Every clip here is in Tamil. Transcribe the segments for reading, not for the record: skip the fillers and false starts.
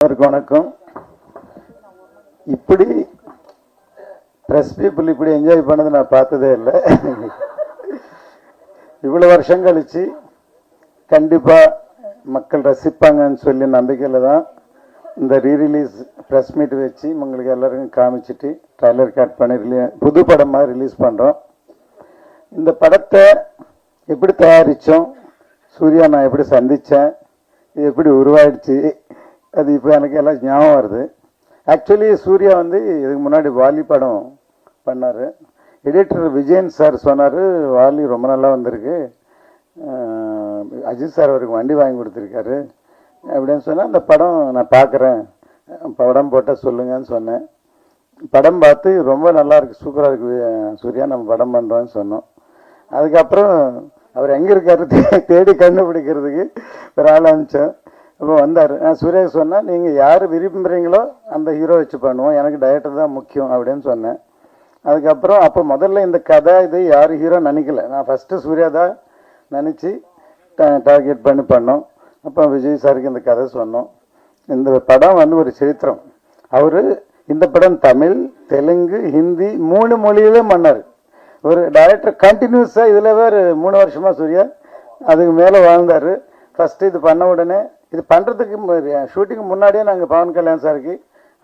வணக்கம். இப்படி பிரஸ் பீப்புள் இப்படி என்ஜாய் பண்ணது நான் பார்த்ததே இல்லை. இவ்வளவு வருஷம் கழிச்சு கண்டிப்பா மக்கள் ரசிப்பாங்கன்னு சொல்லி நம்பிக்கையில தான் இந்த ரீரிலீஸ் பிரஸ் மீட் வச்சு உங்களுக்கு எல்லாருக்கும் காமிச்சிட்டு ட்ரைலர் கட் பண்ணி புது படமாக ரிலீஸ் பண்ணுறோம். இந்த படத்தை எப்படி தயாரித்தோம், சூர்யா நான் எப்படி சந்தித்தேன், இது எப்படி உருவாயிடுச்சு, அது இப்போ எனக்கு எல்லாம் ஞாபகம் வருது. ஆக்சுவலி சூர்யா இதுக்கு முன்னாடி வாலி படம் பண்ணார். எடிட்டர் விஜயன் சார் சொன்னார், வாலி ரொம்ப நல்லா வந்திருக்கு, அஜித் சார் அவருக்கு வண்டி வாங்கி கொடுத்துருக்காரு அப்படின்னு சொன்னால் அந்த படம் நான் பார்க்குறேன், படம் போட்டால் சொல்லுங்கன்னு சொன்னேன். படம் பார்த்து ரொம்ப நல்லா இருக்கு, சூப்பராக இருக்கு சூர்யா, நம்ம படம் பண்ணுறோன்னு சொன்னோம். அதுக்கப்புறம் அவர் எங்கே இருக்காரு தேடி கண்டுபிடிக்கிறதுக்கு ஒரு ஆள் அனுப்பிச்சோம். அப்போ வந்தார். நான் சூர்யா சொன்னேன், நீங்கள் யார் விரும்புகிறீங்களோ அந்த ஹீரோ வச்சு பண்ணுவோம், எனக்கு டைரக்டர் தான் முக்கியம் அப்படின்னு சொன்னேன். அதுக்கப்புறம் அப்போ முதல்ல இந்த கதை இது யார் ஹீரோ நினைக்கல, நான் ஃபஸ்ட்டு சூர்யா தான் நினச்சி டார்கெட் பண்ணி பண்ணோம். அப்போ விஜய் சாருக்கு இந்த கதை சொன்னோம். இந்த படம் ஒரு சரித்திரம். அவர் இந்த படம் தமிழ், தெலுங்கு, ஹிந்தி 3 மொழியிலும் பண்ணார். ஒரு டைரக்டர் கண்டினியூஸாக இதில் வேறு 3 வருஷமாக சூர்யா அதுக்கு மேலே வாழ்ந்தார். ஃபஸ்ட்டு இது பண்ண உடனே இது பண்ணுறதுக்கு ஷூட்டிங்கு முன்னாடியே நாங்கள் பவன் கல்யாண் சாருக்கு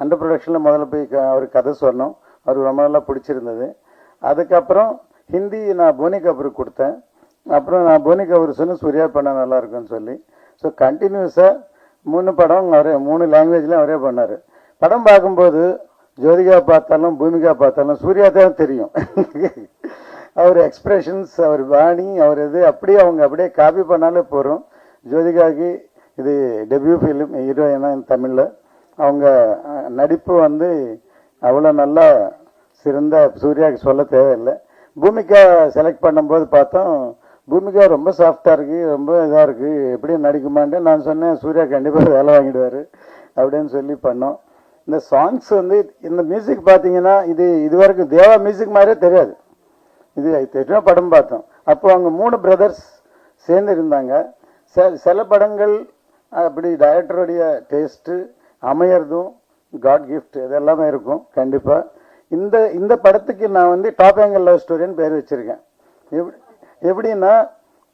அண்டர் ப்ரொடக்ஷனில் முதல்ல போய் அவருக்கு கதை சொன்னோம். அவருக்கு ரொம்ப நல்லா பிடிச்சிருந்தது. அதுக்கப்புறம் ஹிந்தி நான் போனி கபூருக்கு கொடுத்தேன். அப்புறம் நான் போனி கபூர் சொன்னேன் சூர்யா பண்ண நல்லா இருக்குன்னு சொல்லி. ஸோ கண்டினியூஸாக 3 படம் அவரே 3 லாங்குவேஜ்லையும் அவரே பண்ணார். படம் பார்க்கும்போது ஜோதிகா பார்த்தாலும் பூமிகா பார்த்தாலும் சூர்யா தான் தெரியும். அவர் எக்ஸ்பிரஷன்ஸ், அவர் வாணி, அவர் இது அப்படியே அவங்க அப்படியே காப்பி பண்ணாலே போகிறோம். ஜோதிகாவுக்கு இது டெபியூ ஃபிலிம், ஹீரோயினா தமிழில். அவங்க நடிப்பு அவ்வளோ நல்லா சிறந்த, சூர்யாவுக்கு சொல்ல தேவையில்லை. பூமிகா செலக்ட் பண்ணும்போது பார்த்தோம், பூமிகா ரொம்ப சாஃப்டாக இருக்குது, ரொம்ப இதாக இருக்குது, எப்படி நடிக்குமான்ட்டு நான் சொன்னேன், சூர்யா கண்டிப்பாக வேலை வாங்கிடுவார் அப்படின்னு சொல்லி பண்ணோம். இந்த சாங்ஸ் இந்த மியூசிக் பார்த்தீங்கன்னா இது வரைக்கும் தேவா மியூசிக் மாதிரியே தெரியாது. இது தெரியும் படம் பார்த்தோம். அப்போ அவங்க 3 பிரதர்ஸ் சேர்ந்து இருந்தாங்க. சில படங்கள் அப்படி டைரக்டருடைய டேஸ்ட்டு அமையறதும் காட் கிஃப்ட் இதெல்லாமே இருக்கும் கண்டிப்பாக. இந்த படத்துக்கு நான் டாப் ஆங்கிள் லவ் ஸ்டோரின்னு பேர் வச்சுருக்கேன். எப்படின்னா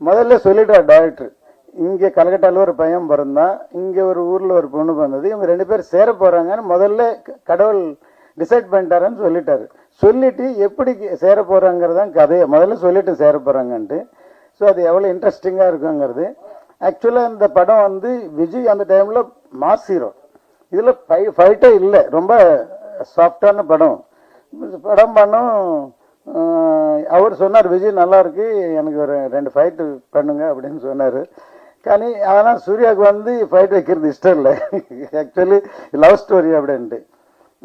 முதல்ல சொல்லிட்டார் டைரக்டர், இங்கே கல்கட்டாவில் ஒரு பையன் பிறந்தான், இங்கே ஒரு ஊரில் ஒரு பொண்ணு பிறந்தது, இவங்க 2 பேர் சேர போகிறாங்கன்னு முதல்ல கடவுள் டிசைட் பண்ணிட்டாருன்னு சொல்லிட்டாரு. சொல்லிட்டு எப்படி சேர போகிறாங்கிறதான் கதையை முதல்ல சொல்லிட்டு சேர போகிறாங்கன்ட்டு. ஸோ அது எவ்வளோ இன்ட்ரெஸ்டிங்காக இருக்குங்கிறது. ஆக்சுவலாக இந்த படம் விஜய் அந்த டைமில் மாஸ் ஹீரோ, இதில் ஃபைட்டே இல்லை, ரொம்ப சாஃப்டான படம் பண்ணோம். அவர் சொன்னார், விஜய் நல்லா இருக்கு, எனக்கு ஒரு 2 ஃபைட்டு பண்ணுங்க அப்படின்னு சொன்னார். ஆனால் சூர்யாவுக்கு ஃபைட் வைக்கிறது இஷ்டம் இல்லை, ஆக்சுவலி லவ் ஸ்டோரி அப்படின்ட்டு.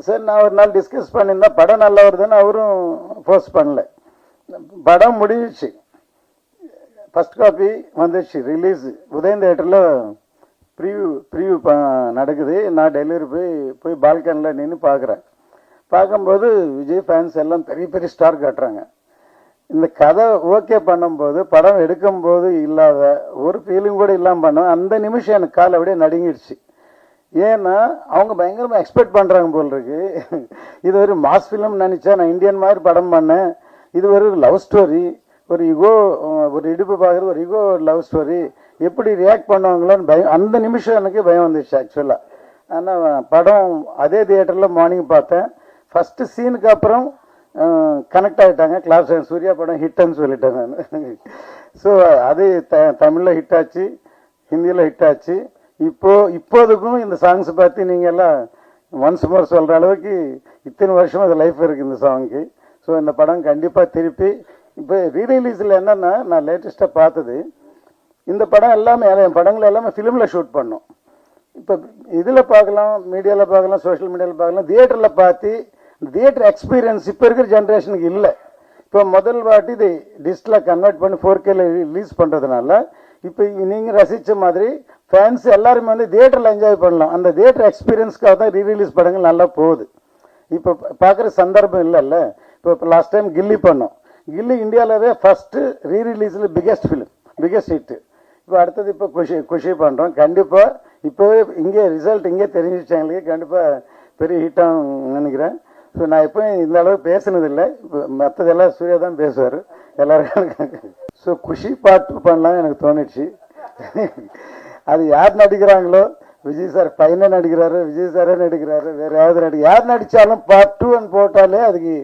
சரி, நான் ஒரு நாள் டிஸ்கஸ் பண்ணியிருந்தேன், படம் நல்லா வருதுன்னு அவரும் ஃபோர்ஸ் பண்ணல. படம் முடிஞ்சிச்சு, ஃபஸ்ட் காப்பி வந்துச்சு, ரிலீஸ் உதயம் தேட்டரில் ப்ரிவ்யூ நடக்குது. நான் டெலிவரி போய் பால்கனியில் நின்று பார்க்குறேன். பார்க்கும்போது விஜய் ஃபேன்ஸ் எல்லாம் பெரிய பெரிய ஸ்டார் காட்டுறாங்க. இந்த கதை ஓகே பண்ணும்போது படம் எடுக்கும்போது இல்லாத ஒரு ஃபீலிங் கூட இல்லாமல் பண்ணோம். அந்த நிமிஷம் எனக்கு கால் அப்படியே நடுங்கிடுச்சு. ஏன்னா அவங்க பயங்கரமாக எக்ஸ்பெக்ட் பண்ணுறாங்க போல் இருக்கு. இது ஒரு மாஸ் ஃபிலிம் நினச்சா, நான் இந்தியன் மாதிரி படம் பண்ணேன், இது ஒரு லவ் ஸ்டோரி, ஒரு ஈகோ, ஒரு இடுப்பு பார்க்குறது ஒரு ஈகோ லவ் ஸ்டோரி, எப்படி ரியாக்ட் பண்ணுவாங்களோன்னு பயம். அந்த நிமிஷம் எனக்கு பயம் வந்துடுச்சு ஆக்சுவலாக. ஆனால் படம் அதே தியேட்டரில் மார்னிங் பார்த்தேன். ஃபஸ்ட்டு சீனுக்கு அப்புறம் கனெக்ட் ஆகிட்டாங்க. கிளாஸ் சூர்யா படம் ஹிட்டுன்னு சொல்லிட்டேன் நான். ஸோ அது தமிழில் ஹிட் ஆச்சு, ஹிந்தியில் ஹிட் ஆச்சு. இப்போதுக்கும் இந்த சாங்ஸ் பார்த்து நீங்கள் எல்லாம் ஒன்ஸ் மோர் சொல்கிற அளவுக்கு இத்தனை வருஷம் அது லைஃப் இருக்குது இந்த சாங்க்கு. ஸோ இந்த படம் கண்டிப்பாக திருப்பி இப்போ ரீரிலீஸில் என்னென்னா, நான் லேட்டஸ்ட்டாக பார்த்தது, இந்த படம் எல்லாமே என் படங்கள் எல்லாமே ஃபிலிமில் ஷூட் பண்ணோம். இப்போ இதில் பார்க்கலாம், மீடியாவில் பார்க்கலாம், சோஷியல் மீடியாவில் பார்க்கலாம், தியேட்டரில் பார்த்து தியேட்டர் எக்ஸ்பீரியன்ஸ் இப்போ இருக்கிற ஜென்ரேஷனுக்கு இல்லை. இப்போ முதல் வாட்டி இது டிஜிட்டலாக கன்வெர்ட் பண்ணி 4Kல ரிலீஸ் பண்ணுறதுனால இப்போ நீங்கள் ரசித்த மாதிரி ஃபேன்ஸ் எல்லாருமே தியேட்டரில் என்ஜாய் பண்ணலாம். அந்த தியேட்டர் எக்ஸ்பீரியன்ஸ்க்காக தான் ரீரிலீஸ் படங்கள் நல்லா போகுது. இப்போ பார்க்குற சந்தர்ப்பம் இல்லைல்ல. இப்போ லாஸ்ட் டைம் கில்லி பண்ணோம். கில்லி இந்தியாவிலவே ஃபஸ்ட்டு ரீரிலீஸில் பிக்கெஸ்ட் ஃபிலிம், பிக்கெஸ்ட் ஹிட்டு. இப்போ அடுத்தது இப்போ குஷி பண்ணுறோம். கண்டிப்பாக இப்போவே இங்கே ரிசல்ட் இங்கே தெரிஞ்சிச்சாங்களுக்கு கண்டிப்பாக பெரிய ஹிட்டாக நினைக்கிறேன். ஸோ நான் எப்போயும் இந்த அளவுக்கு பேசுனதில்லை. இப்போ மற்றதெல்லாம் சூர்யா தான் பேசுவார் எல்லாருக்கும். ஸோ குஷி பாட்டு பண்ணலாம் எனக்கு தோணிடுச்சு. அது யார் நடிக்கிறாங்களோ, விஜய் சார் பையனே நடிக்கிறாரு, விஜய் சாரே நடிக்கிறாரு, வேற யாராவது யார் நடித்தாலும் பார்ட் 2 போட்டாலே அதுக்கு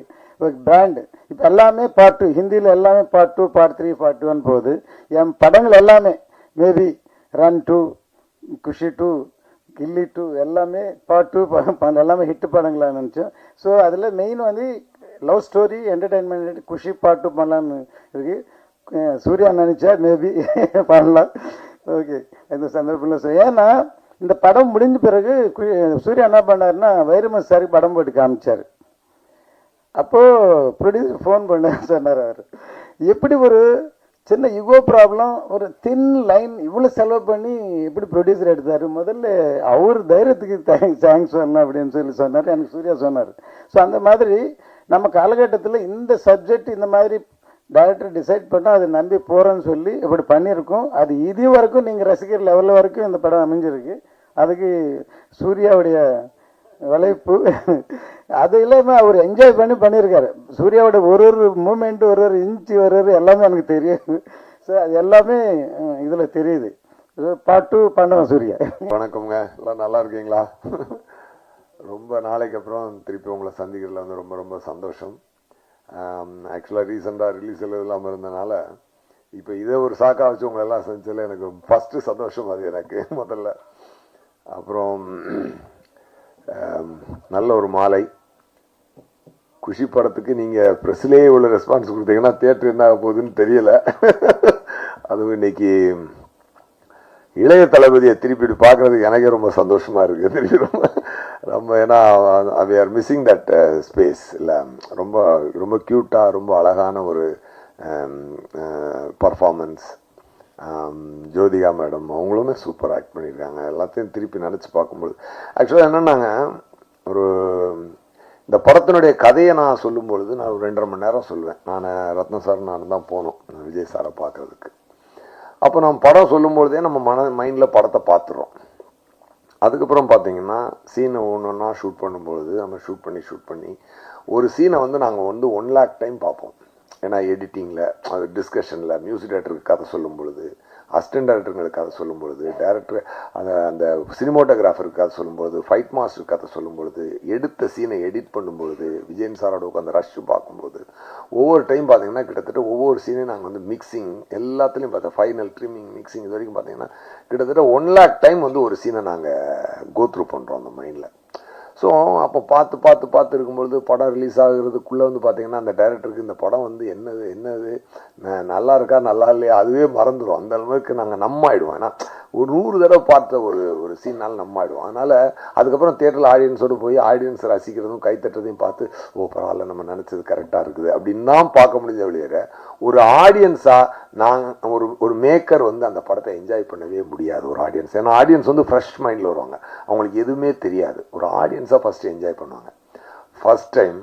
ஒரு பிராண்டு. இப்போ எல்லாமே பார்ட் 2, ஹிந்தியில் எல்லாமே பார்ட் 2, பார்ட் 3, பார்ட் 1 போகுது. என் படங்கள் எல்லாமே மேபி ரன் 2, குஷி 2, கில்லி 2 எல்லாமே பார்ட் 2 எல்லாமே ஹிட் படங்களாக நினச்சோம். ஸோ அதில் மெயின் வந்து லவ் ஸ்டோரி என்டர்டைன்மெண்ட் குஷி பார்ட் 2 பண்ணலான்னு இருக்கு. சூர்யா நினச்சா மேபி பண்ணலாம். ஓகே, இந்த சந்தர்ப்பத்தில் ஏன்னா இந்த படம் முடிஞ்ச பிறகு சூர்யா என்ன பண்ணாருன்னா வைரமஸ் சாருக்கு படம் போட்டு காமிச்சார். அப்போது ப்ரொடியூசர் ஃபோன் பண்ண சொன்னார். அவர் எப்படி ஒரு சின்ன யுகோ ப்ராப்ளம், ஒரு தின் லைன் இவ்வளோ செலவு பண்ணி எப்படி ப்ரொடியூசர் எடுத்தார், முதல்ல அவர் தைரியத்துக்கு தேங்க்ஸ் சொல்லணும் அப்படின்னு சொல்லி சொன்னார். எனக்கு சூர்யா சொன்னார். ஸோ அந்த மாதிரி நம்ம காலகட்டத்தில் இந்த சப்ஜெக்ட் இந்த மாதிரி டைரக்டர் டிசைட் பண்ணால் அதை நம்பி போகிறோன்னு சொல்லி இப்படி பண்ணியிருக்கோம். அது இது வரைக்கும் நீங்கள் ரசிகர் லெவலில் வரைக்கும் இந்த படம் அமைஞ்சிருக்கு. அதுக்கு சூர்யாவுடைய உழைப்பு அது இல்லாமல் அவர் என்ஜாய் பண்ணியிருக்காரு. சூர்யாவோட ஒரு மூமெண்ட், ஒரு இன்ச்சு, எல்லாமே எனக்கு தெரியும். ஸோ அது எல்லாமே இதில் தெரியுது. பார்ட் 2 பண்ணுவோம் சூர்யா. வணக்கம்ங்க, எல்லாம் நல்லா இருக்கீங்களா? ரொம்ப நாளைக்கு அப்புறம் திருப்பி உங்களை சந்திக்கிறதுல வந்து ரொம்ப ரொம்ப சந்தோஷம். ஆக்சுவலாக ரீசெண்டாக ரிலீஸ் இல்லாமல் இருந்தனால இப்போ இதை ஒரு சாக்கா வச்சு உங்களை எல்லாம் சந்திச்சதில் எனக்கு ஃபஸ்ட்டு சந்தோஷம் அது எனக்கு முதல்ல. அப்புறம் நல்ல ஒரு மாலை. குஷி படத்துக்கு நீங்கள் ப்ரெஸ்லேயே இவ்வளோ ரெஸ்பான்ஸ் கொடுத்தீங்கன்னா தியேட்டர் என்ன ஆக போகுதுன்னு தெரியல. அதுவும் இன்னைக்கு இளைய தளபதியை திருப்பி பார்க்கறதுக்கு எனக்கே ரொம்ப சந்தோஷமா இருக்கு. திருப்பி ரொம்ப ஏன்னா we are missing that space. இல்லை, ரொம்ப ரொம்ப க்யூட்டாக ரொம்ப அழகான ஒரு பர்ஃபார்மன்ஸ். ஜோதிகா மேடம் அவங்களுமே சூப்பர் ஆக்ட் பண்ணியிருக்காங்க. எல்லாத்தையும் திருப்பி நினச்சி பார்க்கும்போது ஆக்சுவலாக என்னென்னாங்க, ஒரு இந்த படத்தினுடைய கதையை நான் சொல்லும்பொழுது நான் ஒரு 2.5 மணி நேரம் சொல்லுவேன். நான் ரத்ன சார் நான் தான் போனோம் விஜய் சாரை பார்க்குறதுக்கு. அப்போ நம்ம படம் சொல்லும்பொழுதே நம்ம மைண்டில் படத்தை பார்த்துறோம். அதுக்கப்புறம் பார்த்தீங்கன்னா சீனை ஒன்றா ஷூட் பண்ணும்பொழுது நம்ம ஷூட் பண்ணி ஒரு சீனை வந்து நாங்கள் வந்து 1 lakh டைம் பார்ப்போம். ஏன்னா எடிட்டிங்கில், அது டிஸ்கஷனில், மியூசிக் டைரக்டருக்கு கதை சொல்லும் பொழுது, அசிஸ்டன்ட் டைரக்டருங்களுக்கு கதை சொல்லும் பொழுது, டைரக்டர் அந்த சினிமோட்டோகிராஃபருக்கு கதை சொல்லும்பொழுது, ஃபைட் மாஸ்டருக்கு கதை சொல்லும் பொழுது, எடுத்த சீனை எடிட் பண்ணும்பொழுது, விஜயன் சாரோட அந்த ரஷ் பார்க்கும்போது ஒவ்வொரு டைம் பார்த்தீங்கன்னா கிட்டத்தட்ட ஒவ்வொரு சீனையும் நாங்கள் வந்து மிக்சிங் எல்லாத்துலேயும் பார்த்தோம். ஃபைனல் ட்ரிமிங், மிக்சிங் இது வரைக்கும் பார்த்தீங்கன்னா கிட்டத்தட்ட 1 lakh டைம் வந்து ஒரு சீனை நாங்கள் கோத்ரூ பண்ணுறோம் அந்த மைண்டில். ஸோ அப்போ பார்த்து இருக்கும்பொழுது படம் ரிலீஸ் ஆகுறதுக்குள்ளே வந்து பார்த்தீங்கன்னா அந்த டைரக்டருக்கு இந்த படம் வந்து என்னது நல்லா இருக்கா நல்லா இல்லையா அதுவே மறந்துடும். அந்த அளவுக்கு நாங்கள் ஆகிடுவோம். ஏன்னா ஒரு 100 தடவை பார்த்த ஒரு சீனால் ஆகிடுவோம். அதனால் அதுக்கப்புறம் தியேட்டரில் ஆடியன்ஸோடு போய் ஆடியன்ஸ் ரசிக்கிறதும் கைத்தட்டுறதையும் பார்த்து ஓ பரவாயில்ல நம்ம நினச்சது கரெக்டாக இருக்குது அப்படின்னு தான் பார்க்க முடிஞ்ச வெளியேற ஒரு ஆடியன்ஸாக நாங்கள் ஒரு மேக்கர் வந்து அந்த படத்தை என்ஜாய் பண்ணவே முடியாது ஒரு ஆடியன்ஸ். ஏன்னா ஆடியன்ஸ் வந்து ஃப்ரெஷ் மைண்டில் வருவாங்க, அவங்களுக்கு எதுவுமே தெரியாது. ஒரு ஆடியன்ஸாக ஃபஸ்ட்டு என்ஜாய் பண்ணுவாங்க. ஃபஸ்ட் டைம்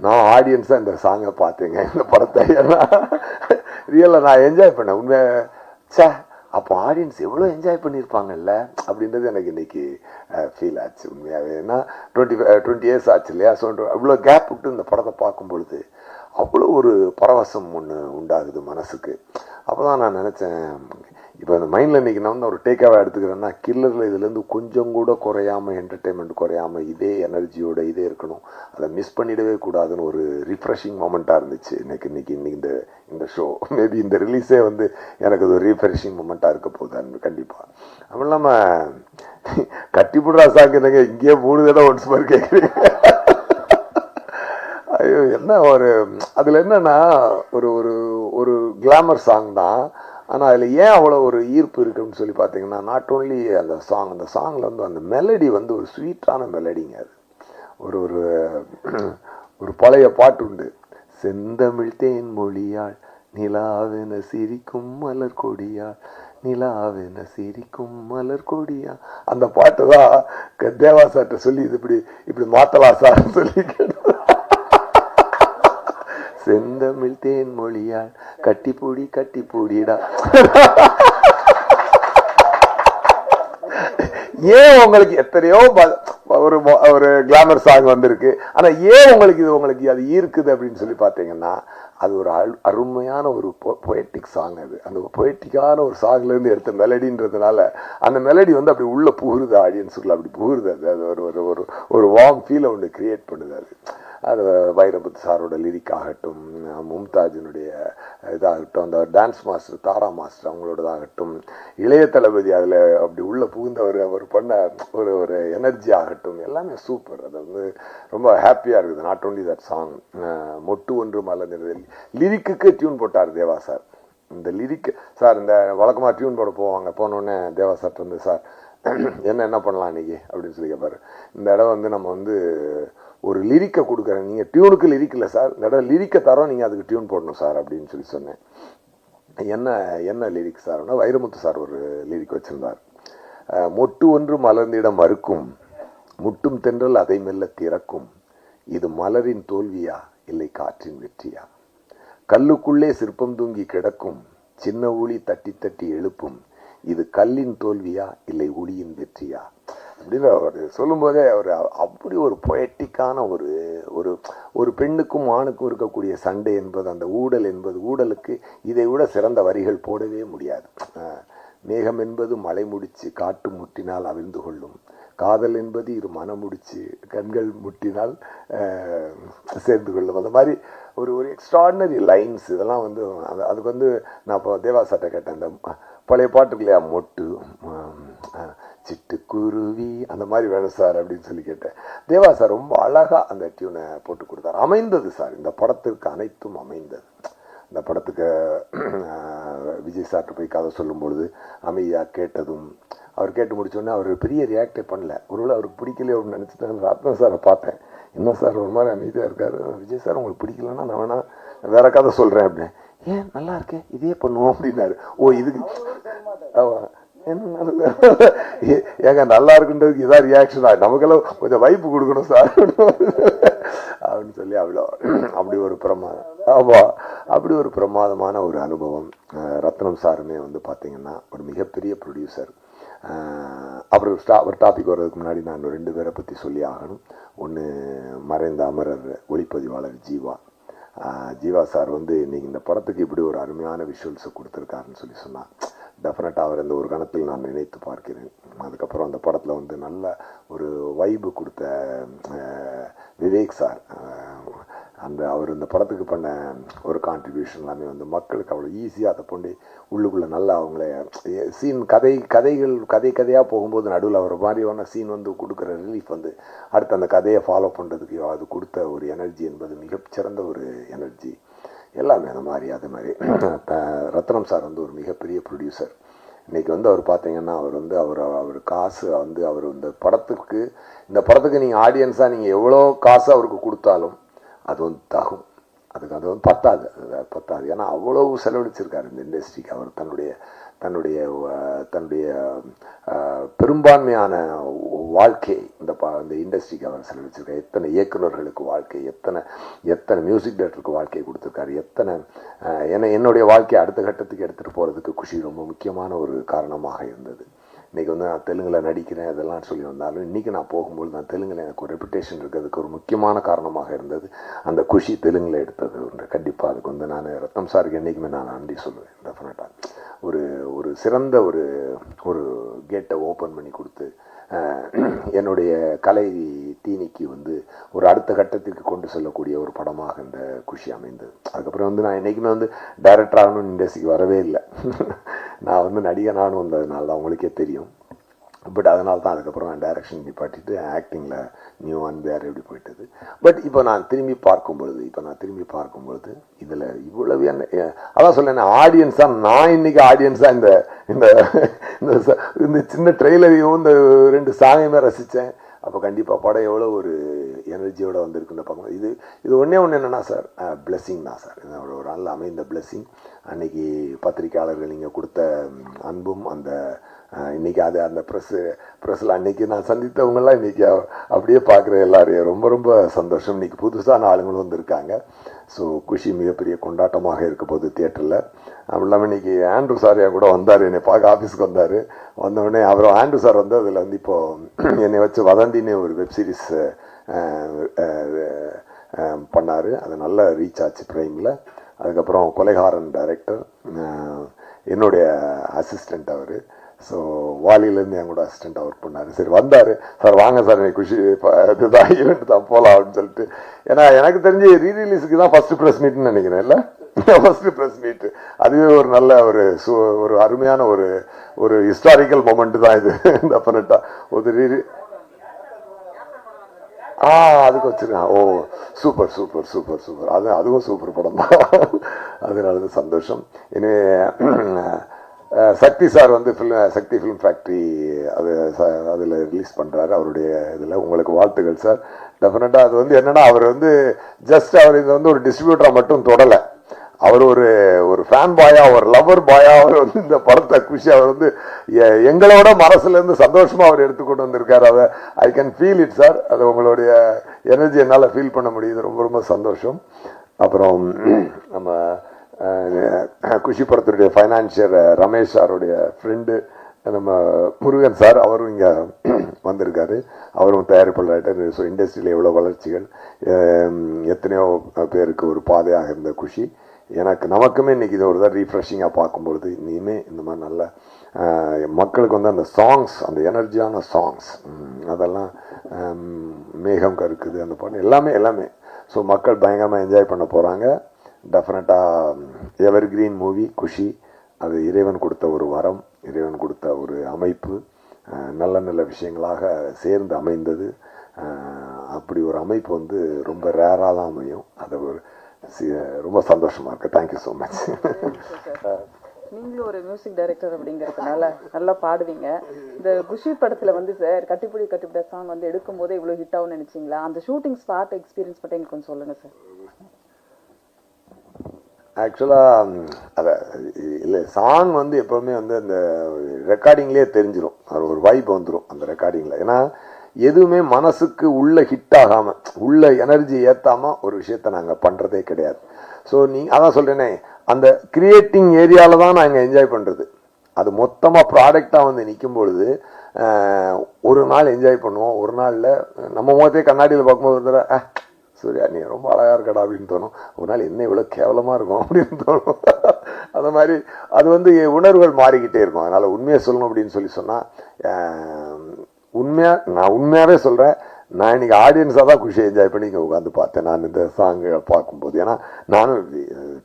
நான் ஆடியன்ஸாக இந்த சாங்கை பார்த்தேங்க இந்த படத்தை. ஏன்னா ரியலாக நான் என்ஜாய் பண்ணேன் உண்மையாக. சே அப்போ ஆடியன்ஸ் எவ்வளோ என்ஜாய் பண்ணியிருப்பாங்கல்ல அப்படின்றது எனக்கு இன்னைக்கு ஃபீல் ஆச்சு உண்மையாகவே. ஏன்னா 20 இயர்ஸ் ஆச்சு இல்லையா. ஸோ அவ்வளோ கேப் விட்டு இந்த படத்தை பார்க்கும் பொழுது அவ்வளோ ஒரு பரவசம் ஒன்று உண்டாகுது மனசுக்கு. அப்போ தான் நான் நினச்சேன், இப்போ அந்த மைண்டில் இன்றைக்கி நான் வந்து ஒரு டேக்காக எடுத்துக்கிறேன்னா கில்லரில் இதுலேருந்து கொஞ்சம் கூட குறையாமல், என்டர்டெயின்மெண்ட் குறையாமல் இதே எனர்ஜியோட இதே இருக்கணும், அதை மிஸ் பண்ணிடவே கூடாதுன்னு ஒரு ரிஃப்ரெஷிங் மொமெண்ட்டாக இருந்துச்சு இன்னைக்கு இந்த ஷோ. மேபி இந்த ரிலீஸே வந்து எனக்கு அது ஒரு ரீஃப்ரெஷிங் மொமெண்ட்டாக இருக்க போகுது கண்டிப்பாக. அதுவும் இல்லாமல் கட்டிப்புடுறா சாங் என்னங்க இங்கேயே 3 தடவை ஒன்ஸ் மாதிரி கேட்குறீங்க. ஐயோ என்ன ஒரு அதில் என்னன்னா ஒரு ஒரு ஒரு கிளாமர் சாங் தான். ஆனால் அதில் ஏன் அவ்வளோ ஒரு ஈர்ப்பு இருக்குன்னு சொல்லி பார்த்தீங்கன்னா, நாட் ஓன்லி அந்த சாங்கில் வந்து அந்த மெலடி வந்து ஒரு ஸ்வீட்டான மெலடிங்க. அது ஒரு ஒரு ஒரு பழைய பாட்டு உண்டு, செந்தமிழ் தேன் மொழியாள் நிலாவென சிரிக்கும் மலர் கொடியாள் நிலாவென சிரிக்கும் மலர் கொடியா. அந்த பாட்டு தான் தேவா சார்ட்ட சொல்லி இது இப்படி மாத்தலாம் சார்னு சொல்லி செந்தமிழ் தேன் மொழியாள் கட்டிப்பூடிடா. ஏன் உங்களுக்கு எத்தனையோ ஒரு ஒரு கிளாமர் சாங் வந்திருக்கு, ஆனா ஏன் உங்களுக்கு அது ஈர்க்குது அப்படின்னு சொல்லி பாத்தீங்கன்னா, அது ஒரு அருமையான ஒரு பொயட்டிக் சாங். அது அந்த பொயட்டிக்கான ஒரு சாங்ல இருந்து எடுத்த மெலடின்றதுனால அந்த மெலடி வந்து அப்படி உள்ள புகுருது, ஆடியன்ஸுக்குள்ள அப்படி புகுருது. அது ஒரு வார்ம் ஃபீலை ஒன்று கிரியேட் பண்ணுது. அது வைரமுத்து சாரோட லிரிக் ஆகட்டும், மும்தாஜினுடைய இதாகட்டும், அந்த டான்ஸ் மாஸ்டர் தாரா மாஸ்டர் அவங்களோடதாகட்டும், இளைய தளபதி அதில் அப்படி உள்ள புகுந்தவர் அவர் பண்ண ஒரு எனர்ஜி ஆகட்டும், எல்லாமே சூப்பர். அது வந்து ரொம்ப ஹாப்பியாக இருக்குது. நாட் ஓன்லி தட் சாங், மொட்டு ஒன்று மலர்ந்தது லிரிக்கு டியூன் போட்டார் தேவா சார். இந்த லிரிக் சார், இந்த வழக்கமாக டியூன் போட போவாங்க, போனோடனே தேவா சார் வந்து சார் என்ன பண்ணலாம் இன்னைக்கு அப்படின்னு சொல்லி கேட்பாரு. இந்த இடம் வந்து நம்ம வந்து ஒரு லிரிக்கை கொடுக்குறேன், நீங்கள் டியூனுக்கு லிரிக் இல்லை சார், இந்த இடம் லிரிக்கை தரோம், நீங்கள் அதுக்கு டியூன் போடணும் சார் அப்படின்னு சொல்லி சொன்னேன். என்ன லிரிக் சார்னா, வைரமுத்து சார் ஒரு லிரிக் வச்சிருந்தார். மொட்டு ஒன்று மலர்ந்திட மறுக்கும், முட்டும் தென்றல் அதை மெல்ல திறக்கும், இது மலரின் தோல்வியா இல்லை காற்றின் வெற்றியா, கல்லுக்குள்ளே சிற்பம் தூங்கி கிடக்கும், சின்ன ஊழி தட்டி தட்டி எழுப்பும், இது கல்லின் தோல்வியா இல்லை ஒளியின் வெற்றியா அப்படின்னு அவர் சொல்லும் போதே அவர் அப்படி ஒரு பொயட்டிக்கான ஒரு பெண்ணுக்கும் ஆணுக்கும் இருக்கக்கூடிய சண்டை என்பது, அந்த ஊடல் என்பது, ஊடலுக்கு இதை விட சிறந்த வரிகள் போடவே முடியாது. மேகம் என்பது மலை முடிச்சு காட்டு முட்டினால் அவிழ்ந்து கொள்ளும், காதல் என்பது இரு மனம் முடிச்சு கண்கள் முட்டினால் சேர்ந்து கொள்ளும். அந்த மாதிரி ஒரு எக்ஸ்ட்ராடினரி லைன்ஸ் இதெல்லாம் வந்து அதுக்கு வந்து நான் இப்போ தேவா சார்ட்ட கேட்டேன், இந்த பழைய பாட்டுக்கு இல்லையா, மொட்டு சிட்டுக்குருவி அந்த மாதிரி வேணும் சார் அப்படின்னு சொல்லி கேட்டேன். தேவா சார் ரொம்ப அழகா அந்த டியூனை போட்டு கொடுத்தார். அமைந்தது சார், இந்த படத்திற்கு அனைத்தும் அமைந்தது. இந்த படத்துக்கு விஜய் சார்ட்ட போய் கதை சொல்லும் பொழுது அமைதியா கேட்டதும், அவர் கேட்டு முடிச்சோடனே அவர் பெரிய ரியாக்டே பண்ணல. ஒருவேளை அவருக்கு பிடிக்கலையே அப்படின்னு நினச்சிட்டு ரத்னம் சாரை பார்த்தேன், என்ன சார் ஒரு மாதிரி அமைதியாக இருக்காரு, விஜய் சார் உங்களுக்கு பிடிக்கலன்னா நான் வேணா வேற கதை சொல்கிறேன் அப்படின்னு. ஏன் நல்லா இருக்கே, இதே பண்ணுவோம் அப்படின்னாரு. ஓ இதுக்கு என்ன ஏங்க நல்லா இருக்குன்றதுக்கு இதான் ரியாக்ஷனா, நமக்கெல்லாம் கொஞ்சம் வைப்பு கொடுக்கணும் சார் அப்படின்னு சொல்லி அப்படி ஒரு பிரமாதம். ஆமா, அப்படி ஒரு பிரமாதமான ஒரு அனுபவம். ரத்னம் சாருமே வந்து பார்த்தீங்கன்னா ஒரு மிகப்பெரிய ப்ரொடியூசர். அப்புறம் ஒரு டாபிக் வர்றதுக்கு முன்னாடி நான் 2 பேரை பற்றி சொல்லி ஆகணும். ஒன்று மறைந்த அமரர் ஒளிப்பதிவாளர் ஜீவா சார் வந்து இன்னைக்கு இந்த படத்துக்கு இப்படி ஒரு அருமையான விஷுவல்ஸை கொடுத்துருக்காருன்னு சொல்லி சொன்னார். டெஃபினட்டாக அவர் இந்த ஒரு கணத்தில் நான் நினைத்து பார்க்கிறேன். அதுக்கப்புறம் அந்த படத்தில் வந்து நல்ல ஒரு வைபு கொடுத்த விவேக் சார், அவர் இந்த படத்துக்கு பண்ண ஒரு கான்ட்ரிபியூஷன் எல்லாமே வந்து மக்களுக்கு அவ்வளோ ஈஸியாக அதை கொண்டு உள்ளுக்குள்ளே நல்லா அவங்கள சீன் கதையாக போகும்போது நடுவில் அவர் மாதிரியான சீன் வந்து கொடுக்குற ரிலீஃப் வந்து அடுத்து அந்த கதையை ஃபாலோ பண்ணுறதுக்கு அது கொடுத்த ஒரு எனர்ஜி என்பது மிகச்சிறந்த ஒரு எனர்ஜி. எல்லாமே அந்த மாதிரி அதே மாதிரி ரத்னம் சார் வந்து ஒரு மிகப்பெரிய ப்ரொடியூசர். இன்றைக்கி வந்து அவர் பார்த்தீங்கன்னா அவர் காசு வந்து அவர் இந்த படத்துக்கு நீங்கள் ஆடியன்ஸாக நீங்கள் எவ்வளோ காசு அவருக்கு கொடுத்தாலும் அது வந்து தகும், அது வந்து பத்தாது. ஏன்னா அவ்வளவு செலவழிச்சிருக்காரு இந்த இண்டஸ்ட்ரிக்கு. அவர் தன்னுடைய பெரும்பான்மையான வாழ்க்கை இந்த இண்டஸ்ட்ரிக்கு அவர் செலவழிச்சிருக்காரு. எத்தனை இயக்குநர்களுக்கு வாழ்க்கை, எத்தனை மியூசிக் டைரக்டருக்கு வாழ்க்கை கொடுத்துருக்காரு, என்னுடைய வாழ்க்கையை அடுத்த கட்டத்துக்கு எடுத்துகிட்டு போகிறதுக்கு குஷி ரொம்ப முக்கியமான ஒரு காரணமாக இருந்தது. இன்றைக்கி வந்து நான் தெலுங்கில் நடிக்கிறேன் இதெல்லாம் சொல்லி வந்தாலும் இன்றைக்கி நான் போகும்போது நான் தெலுங்கில் எனக்கு ஒரு ரெப்புடேஷன் இருக்கிறதுக்கு ஒரு முக்கியமான காரணமாக இருந்தது அந்த குஷி தெலுங்கில் எடுத்தது உண்டு. கண்டிப்பாக அதுக்கு வந்து நான் ரத்னம் சாருக்கு என்றைக்குமே நான் நன்றி சொல்லுவேன். டெஃபினட்டாக ஒரு சிறந்த ஒரு கேட்டை ஓப்பன் பண்ணி கொடுத்து என்னுடைய கலை தீனிக்கு வந்து ஒரு அடுத்த கட்டத்துக்கு கொண்டு செல்லக்கூடிய ஒரு படமாக இந்த குஷி அமைந்தது. அதுக்கப்புறம் வந்து நான் என்றைக்குமே வந்து டைரக்டர் ஆகணும்னு இண்டஸ்ட்ரிக்கு வரவே இல்லை. நான் வந்து நடிகனானு வந்ததுனால தான் உங்களுக்கே தெரியும். பட் அதனால தான் அதுக்கப்புறம் நான் டைரக்ஷன் நிப்பாட்டிட்டு ஆக்டிங்கில் நியூ அண்ட் வேறு எப்படி போயிட்டது. பட் இப்போ நான் திரும்பி பார்க்கும் பொழுது இதில் இவ்வளவு அதான் சொல்லேன், ஆடியன்ஸாக நான் இன்னைக்கு ஆடியன்ஸாக இந்த சின்ன ட்ரெய்லரையும் இந்த 2 சாங்கையுமே ரசித்தேன். அப்போ கண்டிப்பாக படம் எவ்வளோ ஒரு எனர்ஜியோடு வந்திருக்குன்னு பார்க்கணும். இது ஒன்றே என்னென்னா சார், பிளெஸ்ஸிங் தான் சார். ஒரு நல்ல அமைந்த பிளெஸ்ஸிங். அன்னைக்கு பத்திரிகையாளர்கள் நீங்கள் கொடுத்த அன்பும் இன்னைக்கு அந்த ப்ரெஸ்ஸில் அன்னைக்கு நான் சந்தித்தவங்கெல்லாம் இன்னைக்கு அப்படியே பார்க்குற எல்லாரையும் ரொம்ப ரொம்ப சந்தோஷம். இன்னைக்கு புதுசான ஆளுங்களும் வந்திருக்காங்க. ஸோ குஷி மிகப்பெரிய கொண்டாட்டமாக இருக்க போது தியேட்டரில். அப்படி இல்லாமல் இன்னைக்கு ஆண்ட்ரூ சார் என் கூட வந்தார், என்னை பார்க்க ஆஃபீஸ்க்கு வந்தார். வந்தவுடனே அவர் ஆண்ட்ரூ சார் வந்து அதில் வந்து இப்போது என்னை வச்சு வதந்தின்னு ஒரு வெப் சீரிஸ் பண்ணார். அது நல்ல ரீச் ஆச்சு பிரைமில். அதுக்கப்புறம் கொலைகாரன் டைரக்டர் என்னுடைய அசிஸ்டண்ட் அவர். ஸோ வாலியிலேருந்து என் கூட அசிஸ்டண்ட்டாக ஒர்க் பண்ணார். சரி வந்தார், சார் வாங்க சார் எனக்கு குஷி இதுதான் ஈவெண்ட் தான் போகலாம் அப்படின்னு சொல்லிட்டு. ஏன்னா எனக்கு தெரிஞ்சு ரீரிலீஸுக்கு தான் ஃபஸ்ட்டு ப்ரெஸ் மீட்னு நினைக்கிறேன், இல்லை ஃபஸ்ட்டு ப்ரெஸ் மீட்டு. அதுவே ஒரு நல்ல ஒரு அருமையான ஒரு ஹிஸ்டாரிக்கல் மொமெண்ட் தான் இது. டெஃபினட்டாக ஒரு அதுக்கு வச்சிருக்கேன். ஓ சூப்பர் சூப்பர் சூப்பர் சூப்பர். அதுவும் சூப்பர் படம் தான். அதனால சந்தோஷம். இனி சக்தி சார் வந்து சக்தி ஃபிலிம் ஃபேக்ட்ரி அதில் ரிலீஸ் பண்ணுறாரு. அவருடைய இதில் உங்களுக்கு வாழ்த்துக்கள் சார். டெஃபினட்டாக அது வந்து என்னென்னா, அவர் வந்து ஜஸ்ட் அவர் இதை வந்து ஒரு டிஸ்ட்ரிபியூட்டராக மட்டும் தொடலை. அவர் ஒரு ஃபேன் பாயா, ஒரு லவர் பாயா அவர் வந்து இந்த படத்தை குஷி அவர் வந்து எங்களோட மனசுலேருந்து சந்தோஷமாக அவர் எடுத்துக்கொண்டு வந்திருக்காரு. அதை I can feel it sir. அது உங்களுடைய எனர்ஜி என்னால் ஃபீல் பண்ண முடியுது. ரொம்ப ரொம்ப சந்தோஷம். அப்புறம் நம்ம குஷி படத்துடைய ஃபைனான்சியர் ரமேஷ் சாருடைய ஃப்ரெண்டு நம்ம முருகன் சார், அவரும் இங்கே வந்திருக்காரு. அவரும் தயாரிப்பாளர். ஸோ இண்டஸ்ட்ரியில் எவ்வளோ வளர்ச்சிகள், எத்தனையோ பேருக்கு ஒரு பாதையாக இருந்த குஷி. நமக்குமே இன்னைக்கு இது ஒரு தான் ரீஃப்ரெஷிங்காக பார்க்கும்பொழுது இனிமே இந்த மாதிரி நல்ல மக்களுக்கு வந்து அந்த சாங்ஸ், அந்த எனர்ஜியான சாங்ஸ், அதெல்லாம் மேகம் கருக்குது அந்த பாட்டு எல்லாமே ஸோ மக்கள் பயங்கரமாக என்ஜாய் பண்ண போகிறாங்க. டெஃபினட்டாக எவர் கிரீன் மூவி குஷி. அது இறைவன் கொடுத்த ஒரு வரம், இறைவன் கொடுத்த ஒரு அமைப்பு, நல்ல நல்ல விஷயங்களாக சேர்ந்து அமைந்தது. அப்படி ஒரு அமைப்பு வந்து ரொம்ப ரேராக தான் அமையும். அது ரொம்ப சந்தோஷமாக இருக்குது. Thank you so much. நீங்களும் ஒரு மியூசிக் டைரக்டர் அப்படிங்கிறதுனால நல்லா பாடுவீங்க. இந்த குஷி படத்துல வந்து சார் கட்டிப்பிடி கட்டிப்பிட சாங் வந்து எடுக்கும் போதே இவ்வளோ ஹிட் ஆகும்னு நினைச்சிங்களா? அந்த ஷூட்டிங் ஸ்பாட் எக்ஸ்பீரியன்ஸ் பற்றி எனக்கு கொஞ்சம் சொல்லுங்க சார். ஆக்சுவலாக அதை இல்லை, சாங் வந்து எப்போவுமே வந்து அந்த ரெக்கார்டிங்லேயே தெரிஞ்சிடும். அது ஒரு வைப் வந்துடும் அந்த ரெக்கார்டிங்கில். ஏன்னா எதுவுமே மனசுக்கு உள்ள ஹிட் ஆகாமல், உள்ள எனர்ஜி ஏற்றாமல் ஒரு விஷயத்த நாங்கள் பண்ணுறதே கிடையாது. ஸோ அதான் சொல்கிறேனே, அந்த கிரியேட்டிங் ஏரியாவில் தான் நாங்கள் என்ஜாய் பண்ணுறது. அது மொத்தமாக ப்ராடக்டாக வந்து நிற்கும் பொழுது ஒரு நாள் என்ஜாய் பண்ணுவோம். ஒரு நாளில் நம்ம முகத்தையே கண்ணாடியில் பார்க்கும்போது ஒரு தடவை சூர்யா நீ ரொம்ப அழகாக இருக்கடா அப்படின்னு தோணும். ஒரு நாள் என்ன இவ்வளோ கேவலமாக இருக்கும் அப்படின்னு தோணும். அந்த மாதிரி அது வந்து உணர்வுகள் மாறிக்கிட்டே இருக்கும். அதனால் உண்மையை சொல்லணும் அப்படின்னு சொன்னால் நான் உண்மையாகவே சொல்கிறேன், நான் இன்னைக்கு ஆடியன்ஸாக தான் குஷி என்ஜாய் பண்ணி இங்கே உட்காந்து பார்த்தேன். நான் இந்த சாங்கை பார்க்கும்போது, ஏன்னா நானும்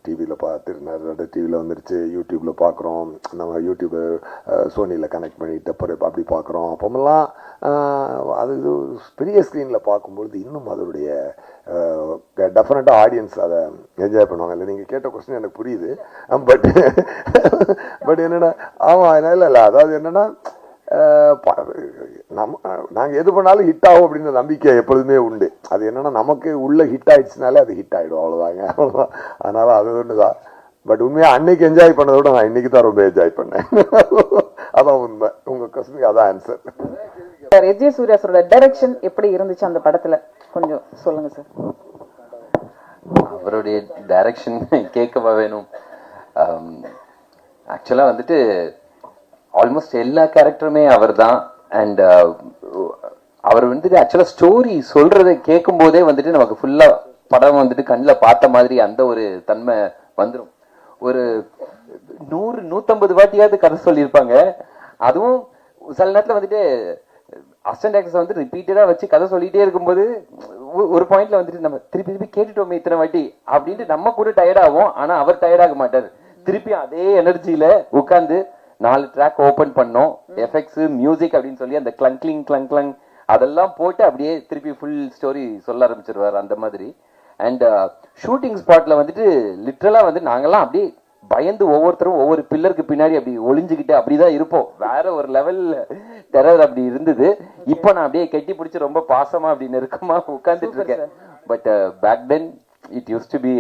டிவியில் பார்த்து டிவியில் வந்துருச்சு, யூடியூப்பில் பார்க்குறோம். நம்ம யூடியூப் சோனியில் கனெக்ட் பண்ணிட்டு அப்படி பார்க்குறோம். அப்போமெல்லாம் அது இது பெரிய ஸ்க்ரீனில் பார்க்கும்பொழுது இன்னும் அதனுடைய டெஃபினட்டாக ஆடியன்ஸ் அதை என்ஜாய் பண்ணுவாங்க. இல்லை நீங்கள் கேட்ட கொஸ்டின் எனக்கு புரியுது. பட் என்னென்னா ஆமாம் இல்லை அதாவது என்னென்னா நாங்கள் எது பண்ணாலும் ஹிட் ஆகும் அப்படின்ற நம்பிக்கை எப்பொழுதுமே உண்டு. அது என்னன்னா நமக்கு உள்ள ஹிட் ஆயிடுச்சுனாலே அது ஹிட் ஆகிடும், அவ்வளோதாங்க. அவ்வளோதான். அதனால அது ஒன்று தான். பட் உண்மையாக அன்னைக்கு என்ஜாய் பண்ணதை விட நான் இன்னைக்கு தான் ரொம்ப என்ஜாய் பண்ணேன். அதான் உண்மை. உங்கள் கொஸ்டினுக்கு அதான் answer. Sir S J Suryah சாரோட டைரக்ஷன் எப்படி இருந்துச்சு அந்த படத்தில் கொஞ்சம் சொல்லுங்க சார். அவருடைய டைரக்ஷன் கேட்கவா வேணும். ஆக்சுவலாக வந்துட்டு ஆல்மோஸ்ட் எல்லா கேரக்டருமே அவர் தான். அண்ட் அவர் வந்துட்டு ஆக்சுவலாக ஸ்டோரி சொல்றதை கேட்கும் போதே வந்துட்டு நமக்கு ஃபுல்லா படம் வந்துட்டு கண்ணில் பார்த்த மாதிரி அந்த ஒரு தன்மை வந்துடும். ஒரு 100-150 வாட்டியாவது கதை சொல்லியிருப்பாங்க. அதுவும் சில நேரத்தில் வந்துட்டு அசிஸ்டன்ட் ஆக்டர்ஸ் வந்து ரிப்பீட்டடா வச்சு கதை சொல்லிட்டே இருக்கும்போது ஒரு பாயிண்ட்ல வந்துட்டு நம்ம திருப்பி கேட்டுட்டோமே இத்தனை வாட்டி அப்படின்ட்டு நம்ம கூட டயர்ட் ஆகும். ஆனா அவர் டயர்ட் ஆக மாட்டார். திருப்பி அதே எனர்ஜியில உட்காந்து 4 ட்ராக் ஓபன் பண்ணோம், எஃபெக்ட்ஸ் மியூசிக் அப்படின்னு சொல்லி அந்த கிளங் அதெல்லாம் போட்டு அப்படியே திருப்பி ஃபுல் ஸ்டோரி சொல்ல ஆரம்பிச்சிருவார் அந்த மாதிரி. அண்ட் ஷூட்டிங் ஸ்பாட்ல வந்துட்டு லிட்டரலா வந்து நாங்கெல்லாம் அப்படியே பயந்து ஒவ்வொருத்தரும் ஒவ்வொரு பில்லருக்கு பின்னாடி அப்படி ஒளிஞ்சுக்கிட்டு அப்படிதான் இருப்போம். வேற ஒரு லெவல் டெரர் அப்படி இருந்தது. இப்போ நான் அப்படியே கெட்டி பிடிச்சி ரொம்ப பாசமா அப்படி நெருக்கமா உட்கார்ந்துட்டு இருக்கேன். But back then it used to be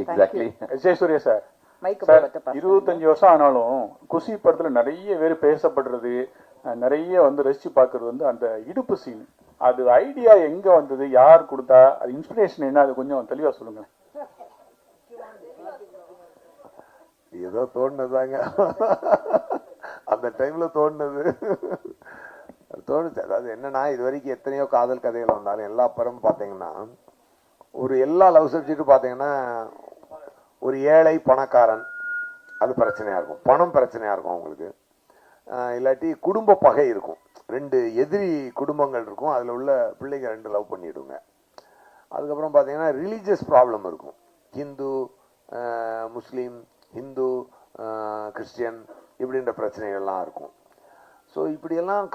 exactly. Jayasurya sir 25 வருஷம் ஆனாலும் குஷி படத்துல நிறைய பேர் பேசப்படுறது, நிறைய வந்து ரசிச்சு பார்க்கறது வந்து அந்த இடுப்பு சீன். அது ஐடியா எங்க வந்தது, யார் கொடுத்தா, அது இன்ஸ்பிரேஷன் என்ன, அது கொஞ்சம் தெளிவா சொல்லுங்க. ஏதோ தோணுதாங்க, அந்த டைம்ல தோணுது தோணுச்சு. அதாவது என்னன்னா, இது வரைக்கும் எத்தனையோ காதல் கதைகள் வந்தாலும் எல்லா படமும் பார்த்தீங்கன்னா ஒரு எல்லா லவ் சப்ஜெக்டும் பார்த்தீங்கன்னா ஒரு ஏழை பணக்காரன் அது பிரச்சனையா இருக்கும், பணம் பிரச்சனையா இருக்கும் அவங்களுக்கு. இல்லாட்டி குடும்ப பகை இருக்கும், ரெண்டு எதிரி குடும்பங்கள் இருக்கும், அதில் உள்ள பிள்ளைங்க ரெண்டு லவ் பண்ணிடுங்க. அதுக்கப்புறம் பார்த்தீங்கன்னா ரிலீஜியஸ் ப்ராப்ளம் இருக்கும், ஹிந்து முஸ்லீம், ஹிந்து கிறிஸ்டியன் இப்படின்ற பிரச்சனைகள்லாம் இருக்கும். ஸோ இப்படியெல்லாம்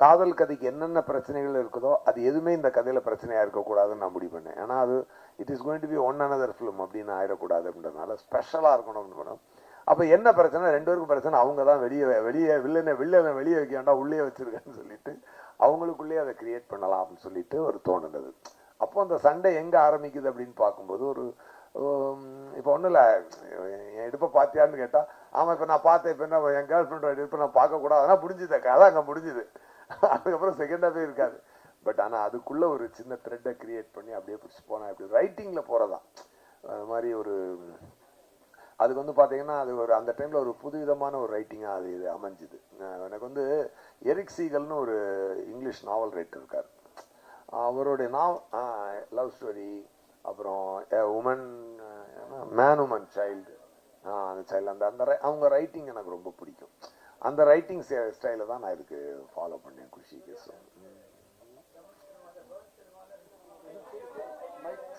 காதல் கதைக்கு என்னென்ன பிரச்சனைகள் இருக்குதோ அது எதுவுமே இந்த கதையில் பிரச்சனையாக இருக்கக்கூடாதுன்னு நான் முடிவு பண்ணேன். ஏன்னா அது it is going to be one another film அப்படின்னு ஆயிடக்கூடாது அப்படின்றதுனால ஸ்பெஷலாக இருக்கணும் அப்படின்னு படம். அப்போ என்ன பிரச்சனை, ரெண்டு பேருக்கும் பிரச்சனை, அவங்க தான் வில்லனை வெளியே வைக்க வேண்டாம் உள்ளே வச்சிருக்கேன்னு சொல்லிட்டு அவங்களுக்குள்ளேயே அதை கிரியேட் பண்ணலாம் அப்படின்னு சொல்லிட்டு ஒரு தோணுனது. அப்போ அந்த சண்டை எங்கே ஆரம்பிக்குது அப்படின்னு பார்க்கும்போது ஒரு இப்போ ஒன்றும் இல்லை, என் இடுப்பை பார்த்தியான்னு கேட்டால் ஆமாம் இப்போ நான் பார்த்தேன், இப்போ என்ன என் கேர்ள் ஃப்ரெண்டோட இடுப்பை நான் பார்க்கக்கூடாது, அதெல்லாம் முடிஞ்சுது, கதை அங்கே முடிஞ்சுது, அதுக்கப்புறம் செகண்டாகவே இருக்காது. பட் ஆனால் அதுக்குள்ளே ஒரு சின்ன த்ரெட்டை கிரியேட் பண்ணி அப்படியே பிடிச்சி போனால் எப்படி ரைட்டிங்கில் போகிறதான் அது மாதிரி ஒரு அதுக்கு வந்து பார்த்தீங்கன்னா அது ஒரு அந்த டைமில் ஒரு புதுவிதமான ஒரு ரைட்டிங்காக அது இது அமைஞ்சுது. எனக்கு வந்து எரிக் சீகல்னு ஒரு இங்கிலீஷ் நாவல் ரைட்டர் இருக்கார், அவருடைய லவ் ஸ்டோரி, அப்புறம் உமன் மேன் உமன் சைல்டு, அந்த சைல்டு அந்த அவங்க ரைட்டிங் எனக்கு ரொம்ப பிடிக்கும். அந்த ரைட்டிங் ஸ்டைலை தான் நான் இதுக்கு ஃபாலோ பண்ணேன் குஷிக்கு.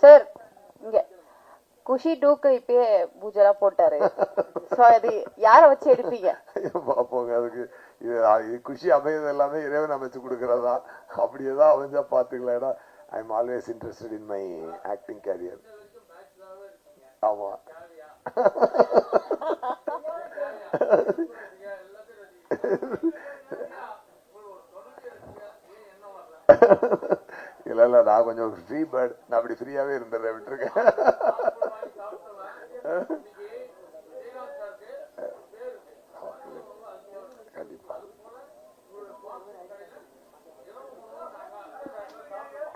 சார் இங்க குஷி 2க்கு இப்பயே பூஜைலாம் போட்டாரு, சோ அது யார வச்சு எடுப்பீங்க? பாப்போங்க, அதுக்கு இது குஷி அமையது எல்லாமே இறைவன் அமைச்சு கொடுக்கறதா, அப்படியேதான் அமைஞ்சா பாத்துக்கலாம். ஏன்னா I am always interested in my acting career. ஆமா இல்ல நான் கொஞ்சம் ஃப்ரீ பேர்ட், நான் அப்படி ஃப்ரீயாவே இருந்துடுறேன், விட்டுருக்கேன்.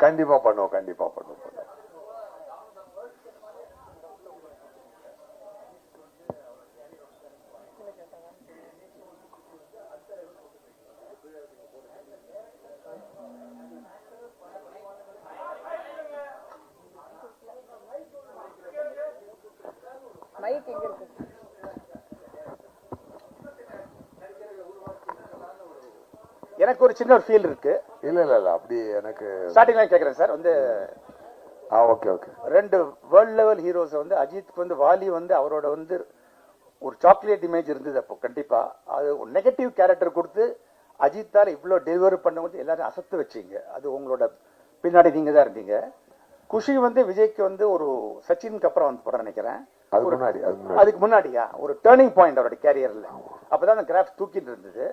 கண்டிப்பா பண்ணுவோம். மைக் எங்க இருக்கு? எனக்கு ஒரு சின்ன ஒரு ஃபீல் இருக்கு. இல்ல அப்படி எனக்கு ஸ்டார்டிங்ல கேக்குறேன் சார், வந்து ஓகே ரெண்டு வேர்ல்ட் லெவல் ஹீரோஸ் வந்து அஜித்துக்கு வந்து வாலி வந்து அவரோட வந்து ஒரு சாக்லேட் இமேஜ் இருந்தது. அப்போ கண்டிப்பா அது ஒரு நெகட்டிவ் கேரக்டர் கொடுத்து அஜித்தால இவ்வளவு டெலிவரி பண்ணும்போது எல்லாரும் அசத்து வச்சீங்க. அது உங்களோட பின்னாடி நீங்க தான் இருந்தீங்க. குஷி வந்து விஜய்க்கு வந்து ஒரு சச்சினுக்கு அப்புறம் வந்து படம் நினைக்கிறேன், அதுக்கு முன்னாடியா ஒரு டேர்னிங் பாயிண்ட் அவரோட கேரியர்ல. அப்பதான் அந்த கிராஃப் தூக்கிட்டு இருந்தது.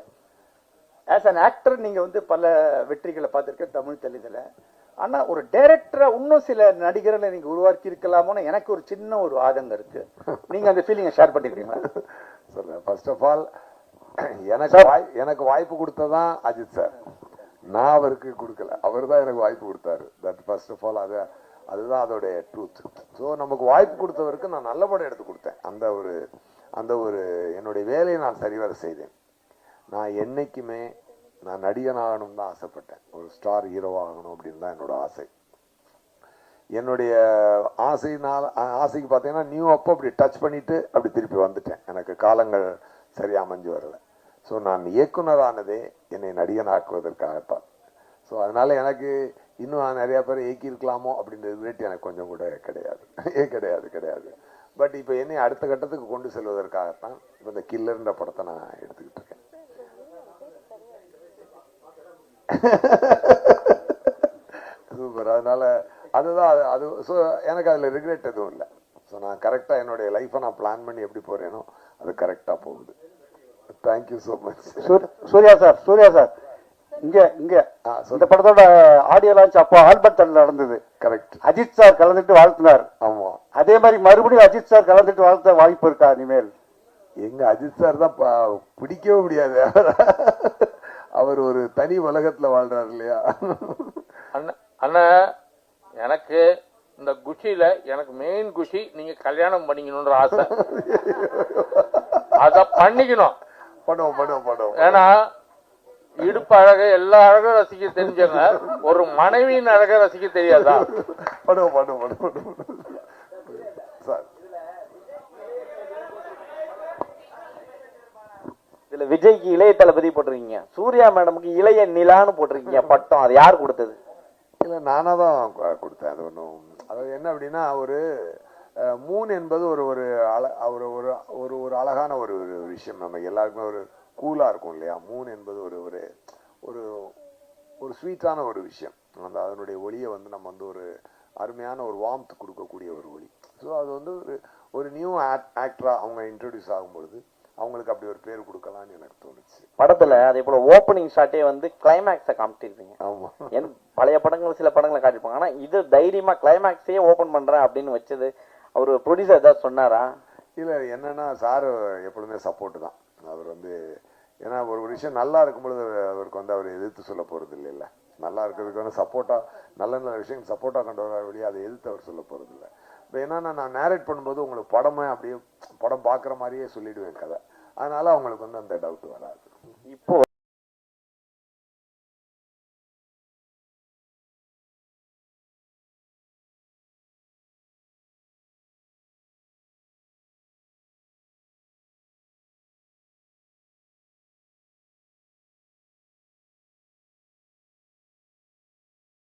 ஆஸ் அன் ஆக்டர் நீங்க வந்து பல வெற்றிகளை பார்த்திருக்க தமிழ் தெலுங்குல. ஆனா ஒரு டைரக்டரா இன்னும் சில நடிகர்களை நீங்க உருவாக்கி இருக்கலாமோன்னு எனக்கு ஒரு சின்ன ஒரு ஆதங்கம் இருக்கு. நீங்க அந்த ஃபீலிங்கை ஷேர் பண்ணிருக்கீங்களா? சொல்றேன். ஃபர்ஸ்ட் ஆஃப் ஆல் எனக்கு வாய்ப்பு கொடுத்ததான் அஜித் சார், நான் அவருக்கு கொடுக்கல, அவர் தான் எனக்கு வாய்ப்பு கொடுத்தாரு. தட் ஃபர்ஸ்ட் ஆஃப் ஆல் அதுதான் அதோடைய ட்ரூத். ஸோ நமக்கு வாய்ப்பு கொடுத்தவருக்கு நான் நல்ல படம் எடுத்து கொடுத்தேன். அந்த ஒரு என்னுடைய வேலையை நான் சரிவர செய்தேன். நான் என்னைக்குமே நான் நடிகன் ஆகணும் தான் ஆசைப்பட்டேன், ஒரு ஸ்டார் ஹீரோ ஆகணும் அப்படின்னு தான் என்னோட ஆசை. என்னுடைய ஆசைக்கு பார்த்தீங்கன்னா நியூ அப்போ அப்படி டச் பண்ணிட்டு அப்படி திருப்பி வந்துட்டேன். எனக்கு காலங்கள் சரியா அமைஞ்சு வரல. ஸோ நான் இயக்குனரானதே என்னை நடிகன் ஆக்குவதற்காகத்தான். ஸோ அதனால எனக்கு இன்னும் நிறைய பேர் இயக்கியிருக்கலாமோ அப்படின்ற ரிலேட் எனக்கு கொஞ்சம் கூட கிடையாது. பட் இப்போ என்னை அடுத்த கட்டத்துக்கு கொண்டு செல்வதற்காகத்தான் இப்போ இந்த கில்லர்ன்ற படத்தை நான் எடுத்துக்கிட்டு இருக்கேன். சூப்பர். அதனால அதுதான் அது. ஸோ எனக்கு அதில் ரிக்ரெட் எதுவும் இல்லை. ஸோ நான் கரெக்டாக என்னுடைய லைஃப்பை நான் பிளான் பண்ணி எப்படி போறேனோ அது கரெக்டாக போகுது. Thank you so much. Surya sir இங்க இந்த படத்தோட ஆடியோ லான்ச் அப்போ ஆல்பர்ட் தல்ல நடந்தது. கரெக்ட். அஜித் சார் கலந்துட்டு வாழ்த்தினார். ஆமா. அதே மாதிரி மறுபடியும் அஜித் சார் கலந்துட்டு வாழ்த்த வாய்ப்பு இருக்கா இனிமேல்? எங்க அஜித் சார் தான் பிடிக்கவே முடியாது. அவர் ஒரு தனி உலகத்துல வாழ்றாரு இல்லையா? அண்ணா எனக்கு இந்த குஷியில எனக்கு மெயின் குஷி நீங்க கல்யாணம் பண்ணிக்கணும்ன்ற ஆசை. அத பண்ணிக்கணும். பண்ணுவோம். ஏன்னா இடுப்பு அழக எல்லா அழகும் ரசிக்க தெரிஞ்சவங்க ஒரு மனைவியின் அழக ரசிக்க தெரியாதா? பண்ணுவோம். சார் இதுல விஜய்க்கு இளைய தளபதி போட்டிருக்கீங்க, சூர்யா மேடமுக்கு இளைய நிலான்னு போட்டிருக்கீங்க பட்டம். அது யார் கொடுத்தது? இல்ல நானா தான் கொடுத்தேன். அது ஒன்றும் அதாவது என்ன அப்படின்னா ஒரு மூன் என்பது ஒரு ஒரு ஒரு ஒரு ஒரு அழகான ஒரு விஷயம். நம்ம எல்லாருக்குமே ஒரு கூலா இருக்கும் இல்லையா? மூன் என்பது ஒரு ஒரு ஒரு ஒரு ஸ்வீட்டான ஒரு விஷயம். அந்த அதனுடைய ஒளியை வந்து நம்ம வந்து ஒரு அருமையான ஒரு வார்ம்த் கொடுக்கக்கூடிய ஒரு ஒளி. ஸோ அது வந்து ஒரு நியூ ஆக்டரா அவங்க இன்ட்ரோடியூஸ் ஆகும்பொழுது அவங்களுக்கு அப்படி ஒரு பேர் கொடுக்கலாம்னு எனக்கு தோணுச்சு. படத்துல அதே போல ஓப்பனிங் ஷாட்டே வந்து கிளைமேக்ஸை காமிச்சிருக்கீங்க. ஆமா, பழைய படங்கள் சில படங்களை காட்டிருப்பாங்க, ஆனா இது தைரியமா கிளைமேக்ஸையே ஓபன் பண்றேன் அப்படின்னு வச்சது அவர் ப்ரொடியூசர் ஏதாவது சொன்னாரா? இல்ல என்னன்னா சார் எப்பொழுதுமே சப்போர்ட் தான். அவர் வந்து ஏன்னா ஒரு விஷயம் நல்லா இருக்கும் பொழுது அவருக்கு வந்து அவர் எதிர்த்து சொல்ல போறது இல்லைல்ல. நல்லா இருக்கிறதுக்கு வந்து சப்போர்ட்டா நல்ல நல்ல விஷயம் சப்போர்ட்டா கொண்டு வர வழியா அதை எதிர்த்து அவர் சொல்ல போறது இல்லை. இப்போ என்னன்னா நான் நேரேட் பண்ணும்போது உங்களுக்கு படமே அப்படியே படம் பார்க்குற மாதிரியே சொல்லிடுவேன் கதை. அதனால அவங்களுக்கு வந்து அந்த டவுட் வராது. இப்போ